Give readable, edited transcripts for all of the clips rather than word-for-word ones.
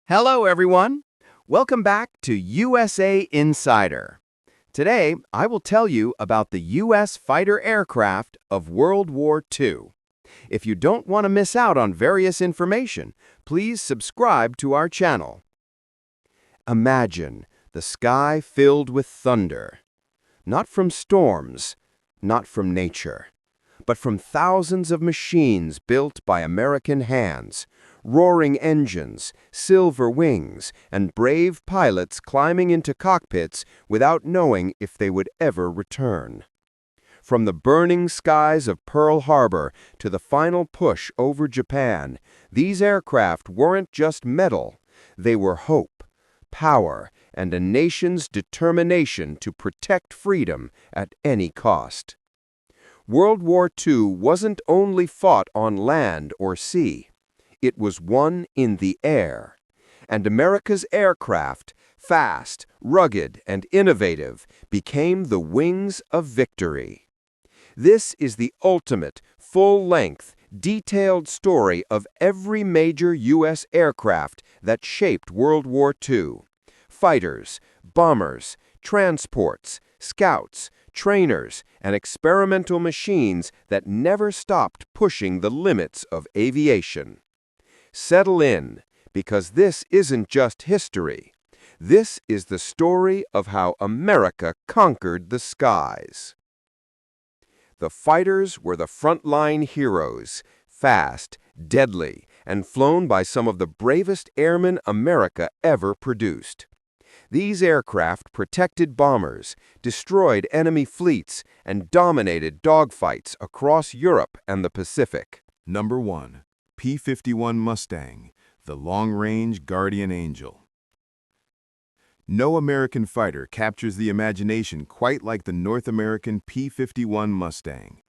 Hello, everyone. Welcome back to USA Insider. Today, I will tell you about the U.S. fighter aircraft of World War II. If you don't want to miss out on various information, please subscribe to our channel. Imagine the sky filled with thunder. Not from storms, not from nature, but from thousands of machines built by American hands, roaring engines, silver wings, and brave pilots climbing into cockpits without knowing if they would ever return. From the burning skies of Pearl Harbor to the final push over Japan, these aircraft weren't just metal, they were hope, power, and a nation's determination to protect freedom at any cost. World War II wasn't only fought on land or sea. It was won in the air. And America's aircraft, fast, rugged, and innovative, became the wings of victory. This is the ultimate, full-length, detailed story of every major U.S. aircraft that shaped World War II. Fighters, bombers, transports, scouts, trainers, and experimental machines that never stopped pushing the limits of aviation. Settle in, because this isn't just history. This is the story of how America conquered the skies. The fighters were the frontline heroes, fast, deadly, and flown by some of the bravest airmen America ever produced. These aircraft protected bombers, destroyed enemy fleets, and dominated dogfights across Europe and the Pacific. Number 1. P-51 Mustang, the long-range guardian angel. No American fighter captures the imagination quite like the North American P-51 Mustang.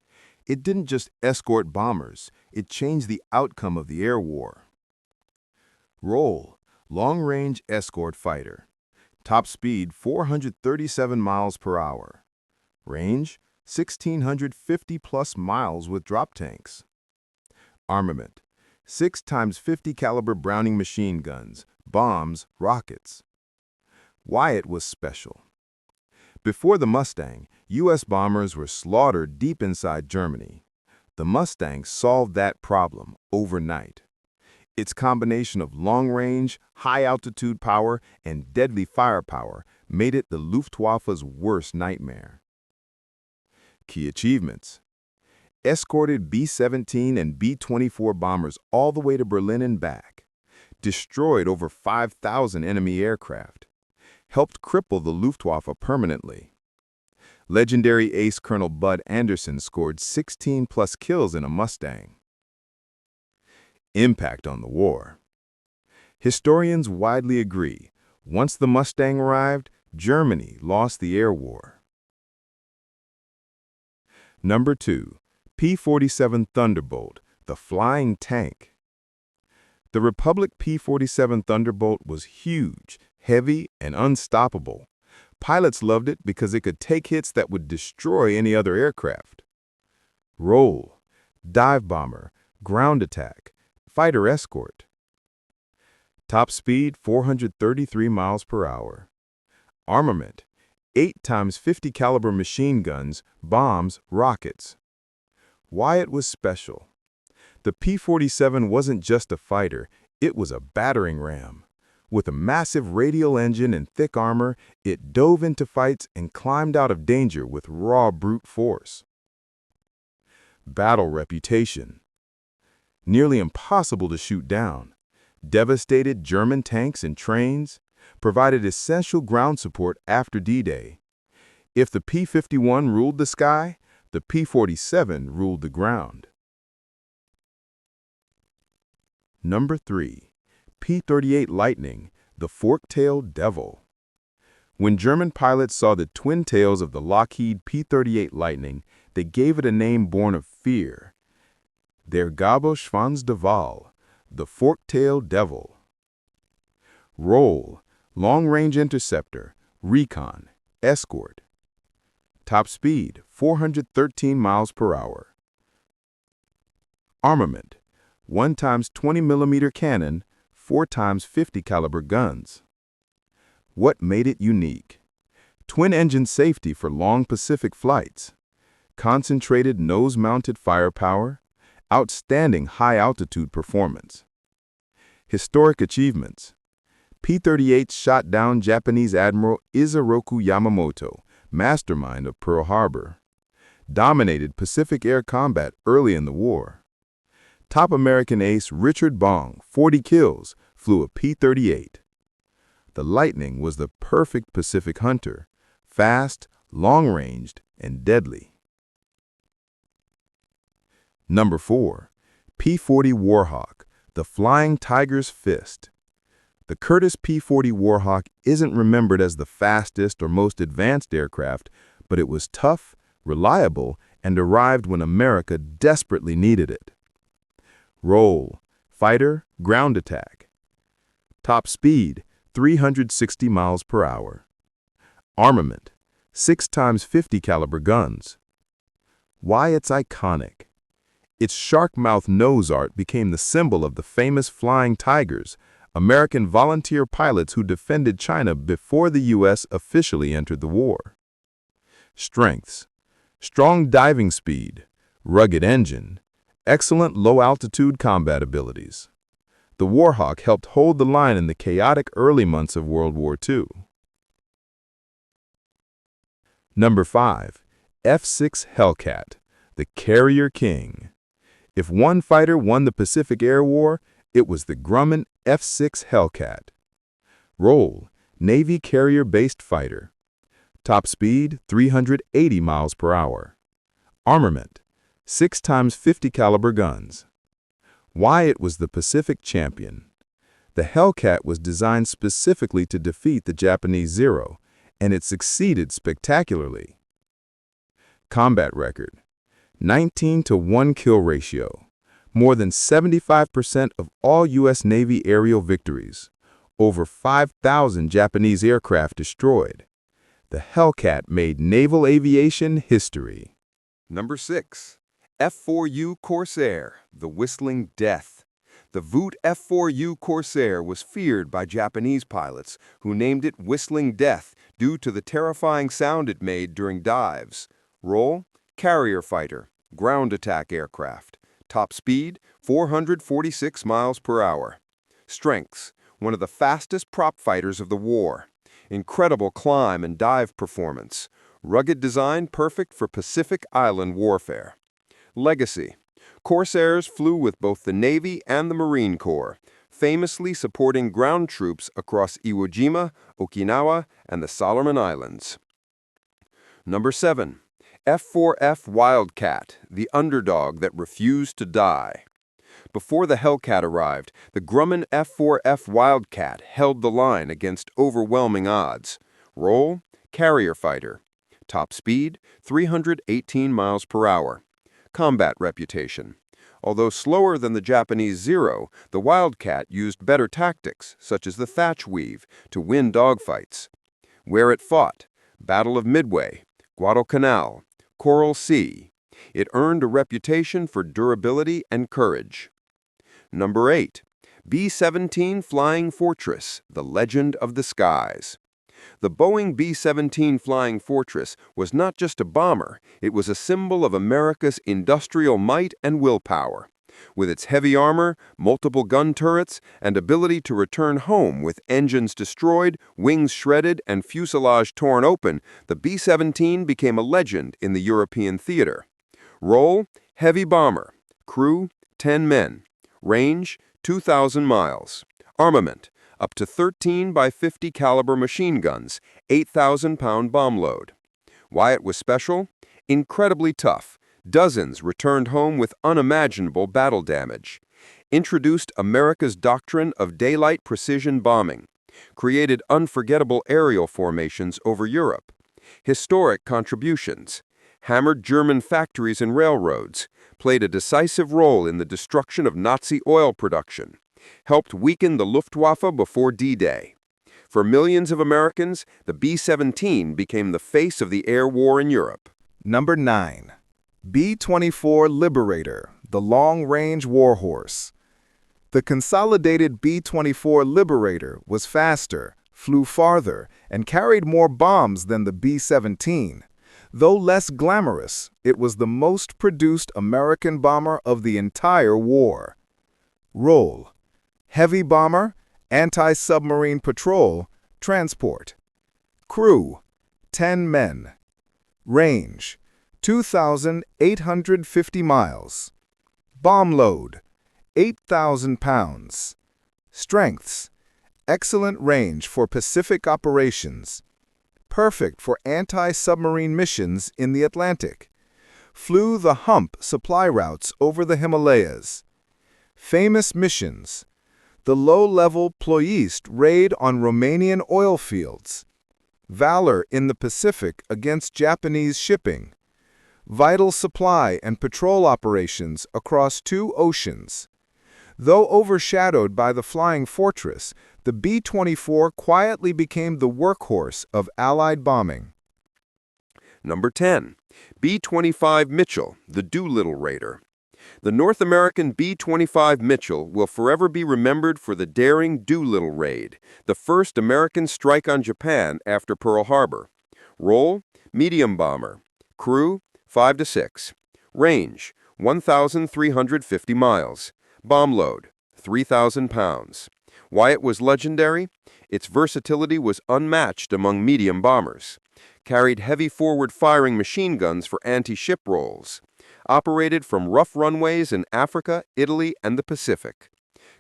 It didn't just escort bombers, it changed the outcome of the air war. Role: long-range escort fighter. Top speed 437 miles per hour. Range 1,650+ miles with drop tanks. Armament: 6x50 caliber Browning machine guns, bombs, rockets. Why it was special. Before the Mustang, U.S. bombers were slaughtered deep inside Germany. The Mustang solved that problem overnight. Its combination of long-range, high-altitude power, and deadly firepower made it the Luftwaffe's worst nightmare. Key achievements: escorted B-17 and B-24 bombers all the way to Berlin and back, destroyed over 5,000 enemy aircraft, helped cripple the Luftwaffe permanently. Legendary ace Colonel Bud Anderson scored 16+ kills in a Mustang. Impact on the war. Historians widely agree, once the Mustang arrived, Germany lost the air war. Number 2. P-47 Thunderbolt, the flying tank. The Republic P-47 Thunderbolt was huge, heavy, and unstoppable. Pilots loved it because it could take hits that would destroy any other aircraft. Role: dive bomber, ground attack, fighter escort. Top speed 433 miles per hour. Armament: 8x50 caliber machine guns, bombs, rockets. Why it was special. The P-47 wasn't just a fighter, it was a battering ram. With a massive radial engine and thick armor, it dove into fights and climbed out of danger with raw brute force. Battle reputation. Nearly impossible to shoot down. Devastated German tanks and trains. Provided essential ground support after D-Day. If the P-51 ruled the sky, the P-47 ruled the ground. Number 3. P-38 Lightning, the fork-tailed devil. When German pilots saw the twin tails of the Lockheed P-38 Lightning, they gave it a name born of fear. Der Gabelschwanz de Wahl, the fork-tailed devil. Role: long-range interceptor, recon, escort. Top speed 413 miles per hour. Armament: 1x20mm cannon, 4x50 caliber guns. What made it unique? Twin-engine safety for long Pacific flights, concentrated nose-mounted firepower, outstanding high-altitude performance. Historic achievements. P-38 shot down Japanese Admiral Isoroku Yamamoto, mastermind of Pearl Harbor. Dominated Pacific air combat early in the war. Top American ace Richard Bong, 40 kills, flew a P-38. The Lightning was the perfect Pacific hunter, fast, long-ranged, and deadly. Number 4. P-40 Warhawk, the Flying Tiger's Fist. The Curtiss P-40 Warhawk isn't remembered as the fastest or most advanced aircraft, but it was tough, reliable, and arrived when America desperately needed it. Role: fighter, ground attack. Top speed: 360 miles per hour. Armament: 6x50 caliber guns. Why it's iconic? Its shark-mouth nose art became the symbol of the famous Flying Tigers, American volunteer pilots who defended China before the U.S. officially entered the war. Strengths: strong diving speed, rugged engine, excellent low-altitude combat abilities. The Warhawk helped hold the line in the chaotic early months of World War II. Number 5. F-6 Hellcat, the Carrier King. If one fighter won the Pacific Air War, it was the Grumman F-6 Hellcat. Role: Navy carrier-based fighter. Top speed: 380 miles per hour. Armament: 6x50 caliber guns. Why it was the Pacific champion? The Hellcat was designed specifically to defeat the Japanese Zero, and it succeeded spectacularly. Combat record: 19-to-1 kill ratio. More than 75% of all U.S. Navy aerial victories. Over 5,000 Japanese aircraft destroyed. The Hellcat made naval aviation history. Number 6. F4U Corsair, the Whistling Death. The Voot F4U Corsair was feared by Japanese pilots, who named it Whistling Death due to the terrifying sound it made during dives. Role: carrier fighter, ground attack aircraft. Top speed: 446 miles per hour. Strengths: one of the fastest prop fighters of the war. Incredible climb and dive performance. Rugged design perfect for Pacific Island warfare. Legacy: Corsairs flew with both the Navy and the Marine Corps, famously supporting ground troops across Iwo Jima, Okinawa, and the Solomon Islands. Number 7. F4F Wildcat, the underdog that refused to die. Before the Hellcat arrived, the Grumman F4F Wildcat held the line against overwhelming odds. Role: carrier fighter. Top speed: 318 miles per hour. Combat reputation: although slower than the Japanese Zero, the Wildcat used better tactics, such as the thatch weave, to win dogfights. Where it fought: Battle of Midway, Guadalcanal, Coral Sea. It earned a reputation for durability and courage. Number 8. B-17 Flying Fortress, the Legend of the Skies. The Boeing B-17 Flying Fortress was not just a bomber, it was a symbol of America's industrial might and willpower. With its heavy armor, multiple gun turrets, and ability to return home with engines destroyed, wings shredded, and fuselage torn open, the B-17 became a legend in the European theater. Role: heavy bomber. Crew: 10 men. Range: 2,000 miles. Armament: up to 13x50 caliber machine guns, 8,000-pound bomb load. Why it was special? Incredibly tough. Dozens returned home with unimaginable battle damage. Introduced America's doctrine of daylight precision bombing. Created unforgettable aerial formations over Europe. Historic contributions. Hammered German factories and railroads. Played a decisive role in the destruction of Nazi oil production. Helped weaken the Luftwaffe before D-Day. For millions of Americans, the B-17 became the face of the air war in Europe. Number 9. B-24 Liberator, the long-range warhorse. The consolidated B-24 Liberator was faster, flew farther, and carried more bombs than the B-17. Though less glamorous, it was the most produced American bomber of the entire war. Role: heavy bomber, anti-submarine patrol, transport. Crew: 10 men. Range: 2,850 miles. Bomb load: 8,000 pounds. Strengths: excellent range for Pacific operations. Perfect for anti-submarine missions in the Atlantic. Flew the hump supply routes over the Himalayas. Famous missions: the low-level Ploiești raid on Romanian oil fields. Valor in the Pacific against Japanese shipping. Vital supply and patrol operations across 2 oceans. Though overshadowed by the Flying Fortress, the B-24 quietly became the workhorse of Allied bombing. Number 10. B-25 Mitchell, the Doolittle Raider. The North American B-25 Mitchell will forever be remembered for the daring Doolittle raid, the first American strike on Japan after Pearl Harbor. Role: medium bomber. Crew: 5 to 6. Range: 1,350 miles. Bomb load: 3,000 pounds. Why it was legendary? Its versatility was unmatched among medium bombers. Carried heavy forward-firing machine guns for anti-ship roles. Operated from rough runways in Africa, Italy, and the Pacific.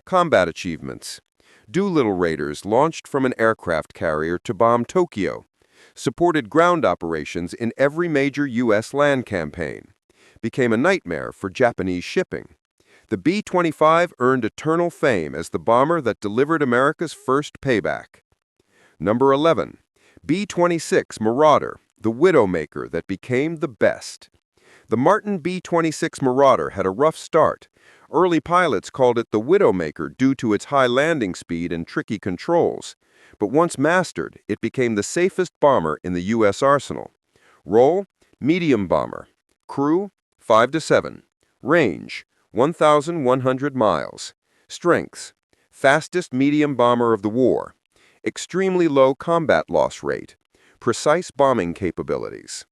Combat achievements: Doolittle Raiders launched from an aircraft carrier to bomb Tokyo. Supported ground operations in every major U.S. land campaign. Became a nightmare for Japanese shipping. The B-25 earned eternal fame as the bomber that delivered America's first payback. Number 11. B-26 Marauder, the Widowmaker that became the best. The Martin B-26 Marauder had a rough start. Early pilots called it the Widowmaker due to its high landing speed and tricky controls. But once mastered, it became the safest bomber in the U.S. arsenal. Role: medium bomber. Crew: 5 to 7. Range: 1,100 miles. Strengths: fastest medium bomber of the war. Extremely low combat loss rate. Precise bombing capabilities.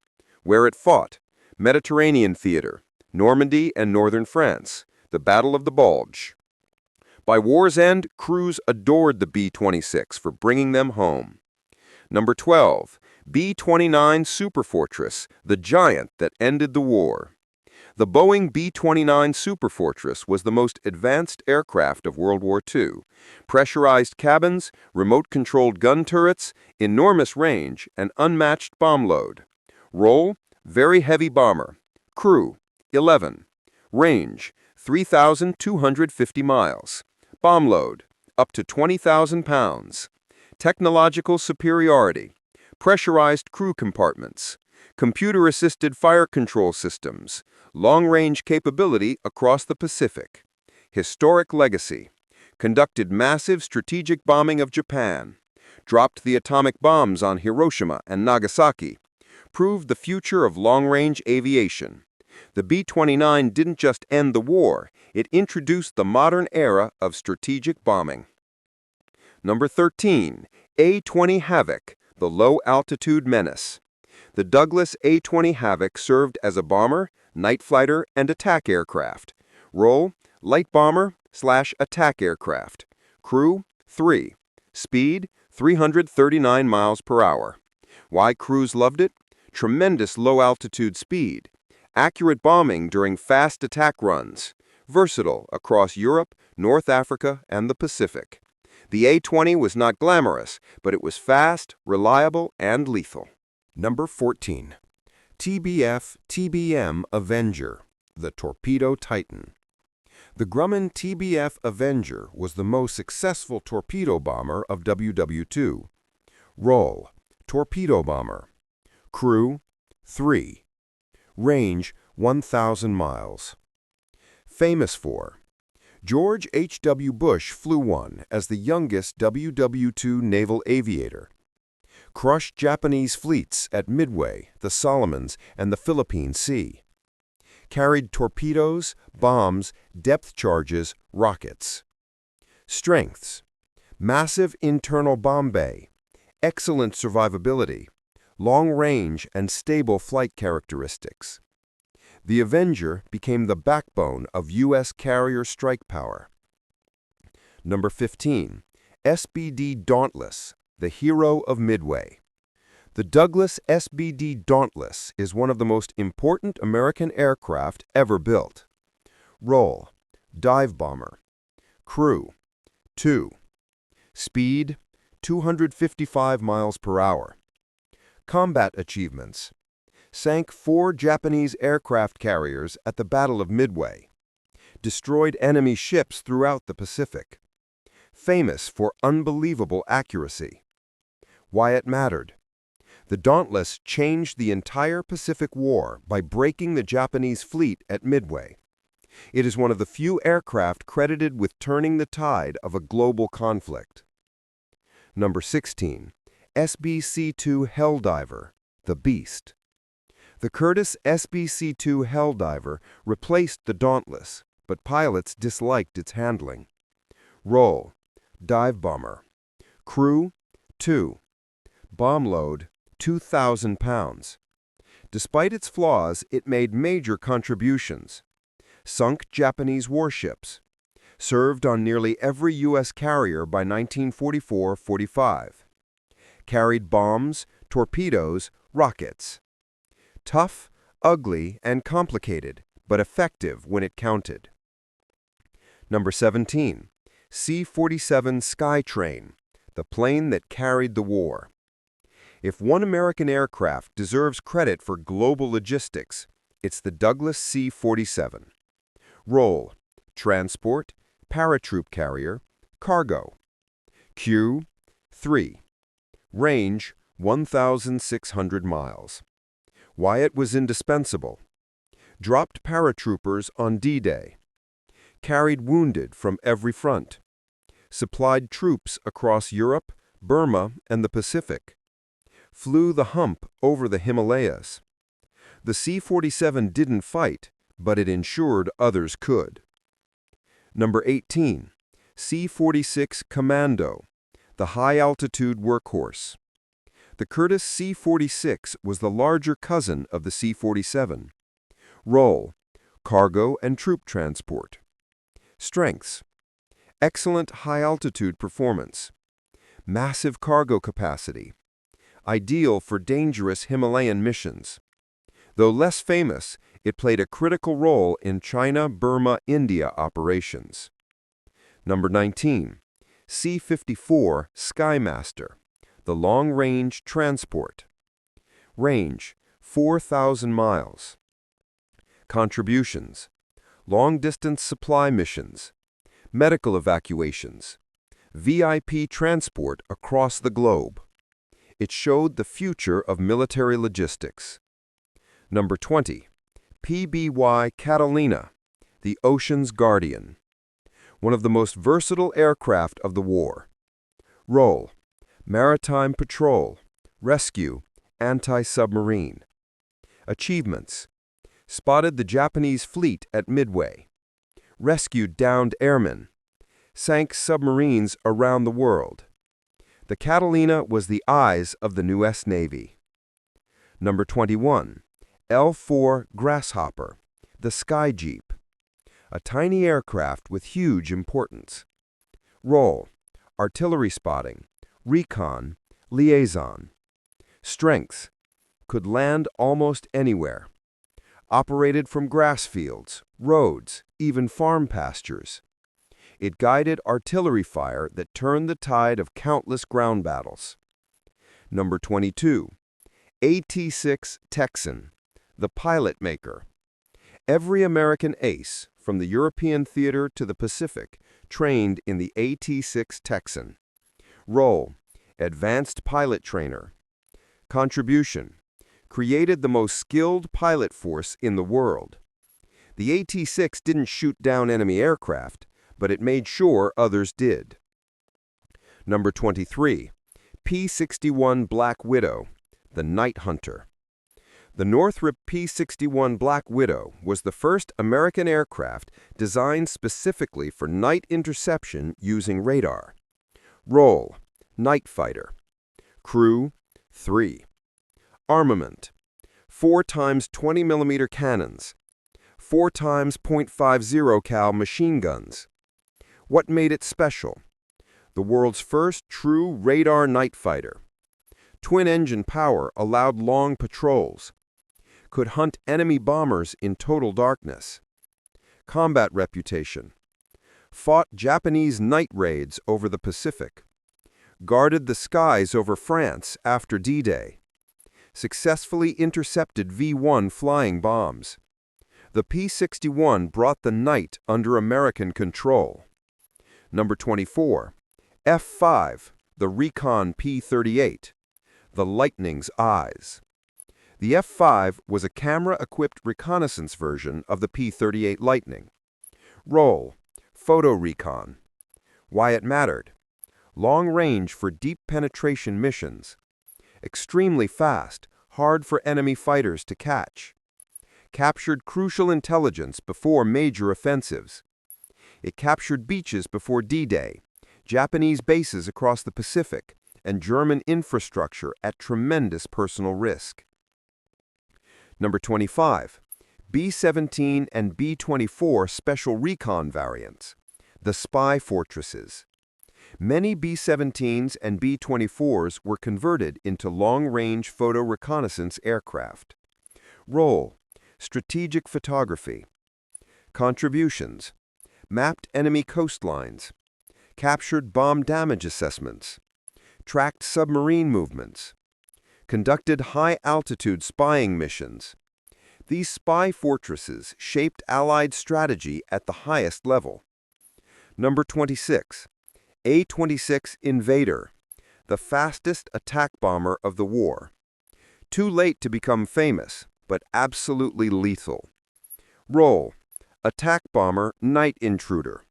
Where it fought: Mediterranean theater, Normandy and northern France, the Battle of the Bulge. By war's end, crews adored the B-26 for bringing them home. Number 12. B-29 Superfortress, the giant that ended the war. The Boeing B-29 Superfortress was the most advanced aircraft of World War II. Pressurized cabins, remote-controlled gun turrets, enormous range, and unmatched bomb load. Role: very heavy bomber. Crew: 11. Range: 3,250 miles. Bomb load: up to 20,000 pounds. Technological superiority: pressurized crew compartments. Computer-assisted fire control systems. Long-range capability across the Pacific. Historic legacy: conducted massive strategic bombing of Japan. Dropped the atomic bombs on Hiroshima and Nagasaki. Proved the future of long-range aviation. The B-29 didn't just end the war, it introduced the modern era of strategic bombing. Number 13. A-20 Havoc, the low-altitude menace. The Douglas A-20 Havoc served as a bomber, night fighter, and attack aircraft. Role: light bomber/attack aircraft. Crew: 3. Speed: 339 miles per hour. Why crews loved it? Tremendous low-altitude speed. Accurate bombing during fast attack runs. Versatile across Europe, North Africa, and the Pacific. The A-20 was not glamorous, but it was fast, reliable, and lethal. Number 14. TBF-TBM Avenger, the Torpedo Titan. The Grumman TBF Avenger was the most successful torpedo bomber of WWII. Role: torpedo bomber. Crew: 3. Range: 1,000 miles. Famous for: George H.W. Bush flew one as the youngest WWII naval aviator. Crushed Japanese fleets at Midway, the Solomons, and the Philippine Sea. Carried torpedoes, bombs, depth charges, rockets. Strengths: massive internal bomb bay, excellent survivability, long range and stable flight characteristics. The Avenger became the backbone of U.S. carrier strike power. Number 15. SBD Dauntless, the hero of Midway. The Douglas SBD Dauntless is one of the most important American aircraft ever built. Role: dive bomber. Crew: 2. Speed: 255 miles per hour. Combat achievements: sank 4 Japanese aircraft carriers at the Battle of Midway. Destroyed enemy ships throughout the Pacific. Famous for unbelievable accuracy. Why it mattered: the Dauntless changed the entire Pacific War by breaking the Japanese fleet at Midway. It is one of the few aircraft credited with turning the tide of a global conflict. Number 16. SBC-2 Helldiver, the Beast. The Curtiss SBC-2 Helldiver replaced the Dauntless, but pilots disliked its handling. Role: dive bomber. Crew: 2. Bomb load: 2,000 pounds. Despite its flaws, it made major contributions. Sunk Japanese warships. Served on nearly every U.S. carrier by 1944-45. Carried bombs, torpedoes, rockets. Tough, ugly, and complicated, but effective when it counted. Number 17. C-47 Skytrain, the plane that carried the war. If one American aircraft deserves credit for global logistics, it's the Douglas C-47. Role: transport, paratroop carrier, cargo. Q: 3. Range: 1,600 miles. Why it was indispensable: dropped paratroopers on D-Day. Carried wounded from every front. Supplied troops across Europe, Burma, and the Pacific. Flew the hump over the Himalayas. The C-47 didn't fight, but it ensured others could. Number 18. C-46 Commando, the high-altitude workhorse. The Curtiss C-46 was the larger cousin of the C-47. Role: cargo and troop transport. Strengths: excellent high-altitude performance. Massive cargo capacity. Ideal for dangerous Himalayan missions. Though less famous, it played a critical role in China, Burma, India operations. Number 19. C-54 Skymaster, the long-range transport. Range: 4,000 miles. Contributions: long-distance supply missions, medical evacuations, VIP transport across the globe. It showed the future of military logistics. Number 20. PBY Catalina, the Ocean's Guardian. One of the most versatile aircraft of the war. Role: maritime patrol, rescue, anti-submarine. Achievements: spotted the Japanese fleet at Midway. Rescued downed airmen. Sank submarines around the world. The Catalina was the eyes of the U.S. Navy. Number 21. L4 Grasshopper, the Sky Jeep. A tiny aircraft with huge importance. Role: artillery spotting, recon, liaison. Strengths: could land almost anywhere. Operated from grass fields, roads, even farm pastures. It guided artillery fire that turned the tide of countless ground battles. Number 22. AT-6 Texan, the pilot maker. Every American ace, from the European theater to the Pacific, trained in the AT-6 Texan. Role: advanced pilot trainer. Contribution: created the most skilled pilot force in the world. The AT-6 didn't shoot down enemy aircraft, but it made sure others did. Number 23. P-61 Black Widow, the Night Hunter. The Northrop P-61 Black Widow was the first American aircraft designed specifically for night interception using radar. Role: night fighter. Crew: 3. Armament: 4 times 20 mm cannons, 4 times .50 cal machine guns. What made it special? The world's first true radar night fighter. Twin-engine power allowed long patrols. Could hunt enemy bombers in total darkness. Combat reputation: fought Japanese night raids over the Pacific. Guarded the skies over France after D-Day. Successfully intercepted V-1 flying bombs. The P-61 brought the night under American control. Number 24. F5, the Recon P-38, the Lightning's Eyes. The F-5 was a camera-equipped reconnaissance version of the P-38 Lightning. Role: photo recon. Why it mattered: long range for deep penetration missions. Extremely fast, hard for enemy fighters to catch. Captured crucial intelligence before major offensives. It captured beaches before D-Day, Japanese bases across the Pacific, and German infrastructure at tremendous personal risk. Number 25. B-17 and B-24 Special Recon variants. The Spy Fortresses. Many B-17s and B-24s were converted into long-range photo reconnaissance aircraft. Role: strategic photography. Contributions: mapped enemy coastlines, captured bomb damage assessments, tracked submarine movements, conducted high-altitude spying missions. These spy fortresses shaped Allied strategy at the highest level. Number 26. A-26 Invader, the fastest attack bomber of the war. Too late to become famous, but absolutely lethal. Role: attack bomber, night intruder.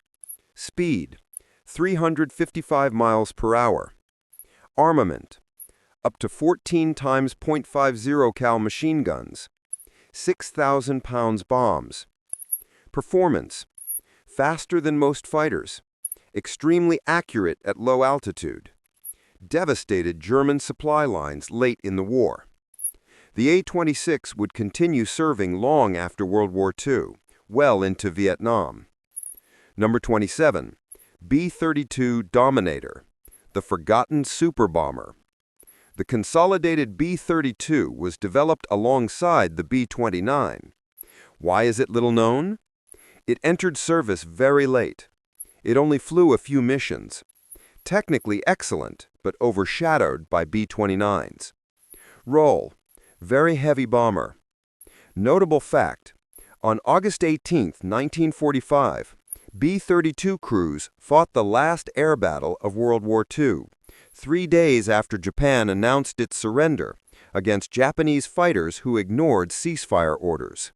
Speed: 355 miles per hour. Armament: up to 14 times .50 cal machine guns. 6,000 pounds bombs. Performance: faster than most fighters. Extremely accurate at low altitude. Devastated German supply lines late in the war. The A-26 would continue serving long after World War II, well into Vietnam. Number 27. B-32 Dominator, the forgotten super bomber. The consolidated B-32 was developed alongside the B-29. Why is it little known? It entered service very late. It only flew a few missions. Technically excellent, but overshadowed by B-29s. Role: very heavy bomber. Notable fact: on August 18, 1945, B-32 crews fought the last air battle of World War II, 3 days after Japan announced its surrender, against Japanese fighters who ignored ceasefire orders.